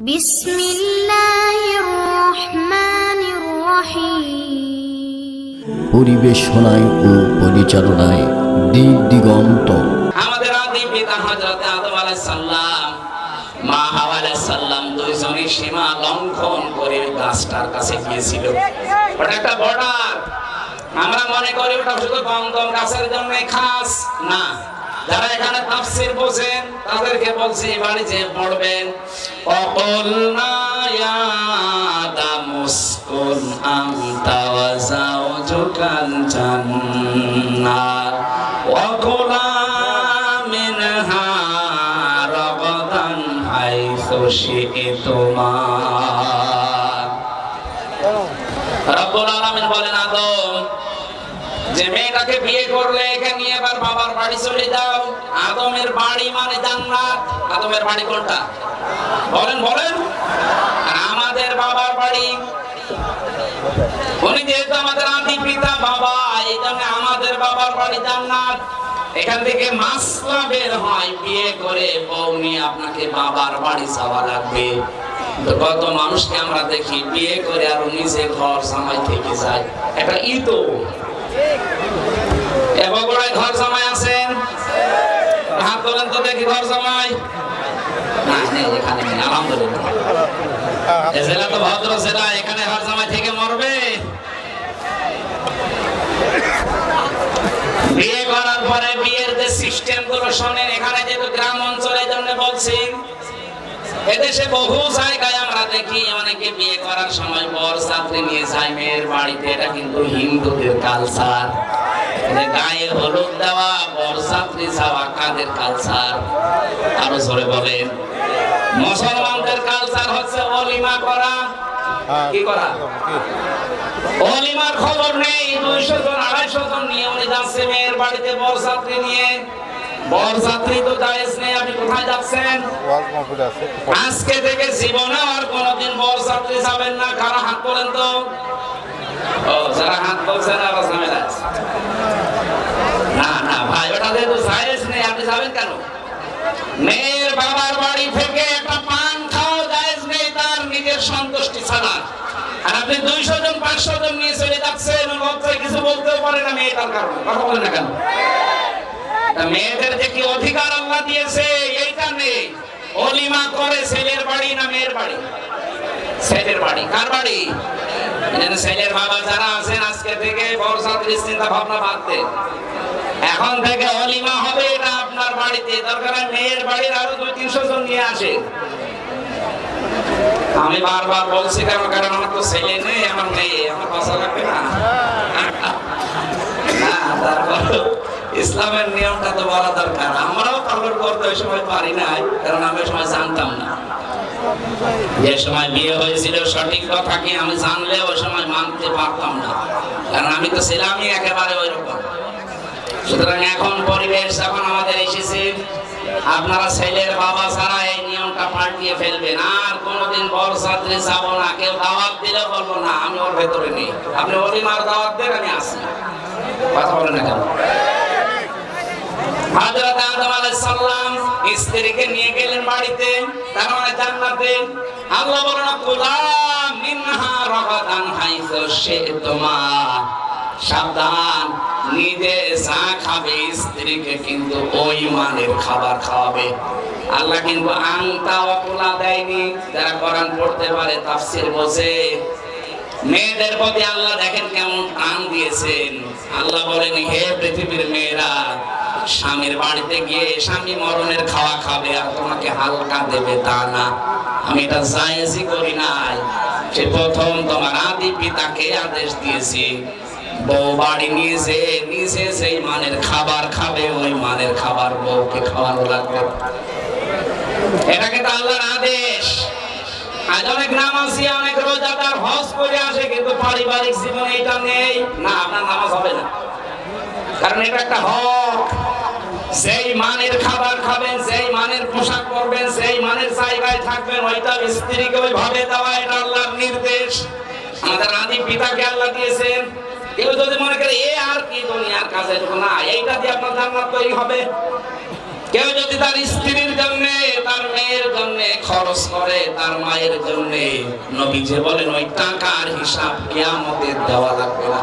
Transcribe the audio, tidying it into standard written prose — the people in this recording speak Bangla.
বিসমিল্লাহির রহমানির রহিম। পরিবেশনায় ও পরিচালনায় দিক দিগন্ত। আমাদের আদি পিতা হযরত আদম আলাইহিস সালাম, মা হাওয়া আলাইহিস সালাম দুইজনই সীমা লঙ্ঘন করে গাছটার কাছে গিয়েছিল। ওটা একটা বর্ডার। আমরা মনে করি ওটা শুধু গন্ধম গাছের জন্য খাস না। যারা এখানে তাফসীর বোঝেন তাদেরকে বলছি বাড়ি যে পড়বেন, অকুলনা ইয়া আদামুসকুন আনতা ওয়া যাওজুকাল জান্নাহ ওয়া কুলা মিনহা রাগাদান হাইসু শি'তুমা। রব্বুল আলামিন বলেন, আদম, যে মেয়েটাকে বিয়ে করলে একে নিয়ে এবার বাবার বাড়ি চলে যাও। আদমের বাড়ি মানে জান্নাত। আদমের বাড়ি কোনটা বলেন বলেন? আর আমাদের বাবার বাড়ি, উনি যেহেতু আমাদের আদি পিতা বাবা, এই জন্য আমাদের বাবার বাড়ি জান্নাত। এখান থেকে মাসলা বের হয়, বিয়ে করে বউ নিয়ে আপনাকে বাবার বাড়ি যাওয়া লাগবে। তো কত মানুষকে আমরা দেখি বিয়ে করে আর নিজে ঘর জামাই থেকে যায়। এটা ইতো বগুড়ায় ঘর জামাই আছেন? হাত তোলেন তো দেখি ঘর জামাই। না নেই, এখানে নেই, আলহামদুলিল্লাহ। এই জেলা তো ভদ্র জেলা, এখানে ঘর জামাই থেকে মরবে? বিয়ে করার পরে বিয়ের যে সিস্টেম গুলো শোনেন, এখানে যেহেতু গ্রাম অঞ্চলের জন্য বলছি, এদেশে বহু জায়গায় আমরা দেখি অনেকে বিয়ে করার সময় বরযাত্রী নিয়ে যায় মেয়ের বাড়িতে। এটা কিন্তু হিন্দুদের কালচার। গায়ে হলুদ দেওয়া, বরযাত্রী যাওয়া কাদের কালচার? আরো জোরে বলেন। মুসলমানদের কালচার হচ্ছে ওলিমা করা। কি করা? ওলিমার খবর নেই। 200 জন 250 জন নিয়ে উনি যাচ্ছে মেয়ের বাড়িতে বরযাত্রী নিয়ে। বরযাত্রী তো জায়েজ নেই। আপনি কোথায় যাচ্ছেন? আজকে থেকে জীবনে আর কোনোদিন বরযাত্রী যাবেন না। কারা হাত তোলেন তো? ও, যারা হাত তুলছেন আর ঝামেলা আছে। না না ভাই, ওটা যেহেতু জায়েজ নেই, আপনি যাবেন কেন? মেয়ের বাবার বাড়ি থেকে একটা পান খাওয়া জায়েজ নেই তার নিজের সন্তুষ্টি ছাড়া। আর আপনি 200 জন 500 জন নিয়ে চলে যাচ্ছেন, লজ্জায় কিছু বলতেও পারে না মেয়েটার কারণে। কথা বলেন না কেন? মেয়েদের যে কি অধিকার আল্লাহ দিয়েছে এইটা নেই। ওলিমা করে ছেলের বাড়ি না মেয়ের বাড়ি? ছেলের বাড়ি। কার বাড়ি? ছেলের বাবা যারা আছেন আজকে থেকে বরযাত্রীর চিন্তা ভাবনা বাদ দেন। এখন থেকে ওলিমা হবে এটা আপনার বাড়িতে। দরকার মেয়ের বাড়ির আরো 200-300 জন নিয়ে আসে। আমি বারবার বলছি কারণ আমার তো ছেলে নেই, আমার মেয়ে, আমার বাসা লাগবে না। তারপর ইসলামের নিয়মটা তো বলা দরকার। আমরাও পালন করতে ওই সময় পারি নাই, কারণ আমি ওই সময় জানতাম না। যে সময় বিয়ে হয়েছিল সঠিক কথা কি আমি জানলে ওই সময় মানতে পারতাম না, কারণ আমি তো ছিলামই একেবারে ওই রকম। সুতরাং এখন পরিবেশ যখন আমাদের এসেছে, আপনারা ছেলের বাবা ছাড়া এই নিয়মটা পাল্টিয়ে ফেলবেন। আর কোনোদিন বরযাত্রী যাবো না। কেউ দাওয়াত দিলে বলবো না আমি ওর ভেতরে নেই। আপনি ওলিমার দাওয়াত দেন, আমি আসি। কথা বলেন না কেন? হযরত আদম আলাইহিস সালাম স্ত্রীকে নিয়ে গেলেন বাড়িতে, তার মানে জান্নাতে। আল্লাহ বলেন, কুলা মিনহা রাগাদান হাইসু শি'তুমা। সাবধান, নিজে যা খাবে স্ত্রীকে কিন্তু ওই মানের খাবার খাওয়াবে। আল্লাহ কিন্তু আনতা ওয়া কুলা দেয়নি। যারা কোরআন পড়তে পারে, তাফসীর বোঝে, মেয়েদের প্রতি আল্লাহ দেখেন কেমন টান দিয়েছেন। আল্লাহ বলেন, হে পৃথিবীর মেয়েরা, স্বামীর বাড়িতে গিয়ে স্বামী মরণের খাওয়া খাবে আর তোমাকে হালকা দেবে তা না। আমি এটা জায়েজই করি নাই। সে প্রথম তোমার আদি পিতাকে আদেশ দিয়েছি, বউ বাড়ি নিয়ে যে নিজে সেই মানের খাবার খাবে, ওই মানের খাবার বউকে খাওয়ানো লাগবে। এটা কিন্তু আল্লাহর আদেশ। আজ অনেক নামাজি, অনেক রোজাদার হজ করে আসে, কিন্তু পারিবারিক জীবনে এটা নেই। না, আপনার নামাজ হবে না, কারণ এটা একটা হক। যেই মানের খাবার খাবেন, যেই মানের পোশাক পরবেন, যেই মানের জায়গায় থাকবেন, ওইটা স্ত্রীকে ওইভাবে দেওয়া, এটা আল্লাহর নির্দেশ। আমাদের আদি পিতাকে আল্লাহ দিয়েছেন। কেউ যদি মনে করে এ আর কি দুনিয়ার কাজে না, এইটা দিয়ে আপনার জান্নাত তৈরি হবে, কেউ যদি তার স্ত্রীর জন্য, তার মেয়ের জন্য খরচ করে, তার মায়ের জন্য, নবী যে বলেন ওই টাকার হিসাব কিয়ামতে দেওয়া লাগবে না।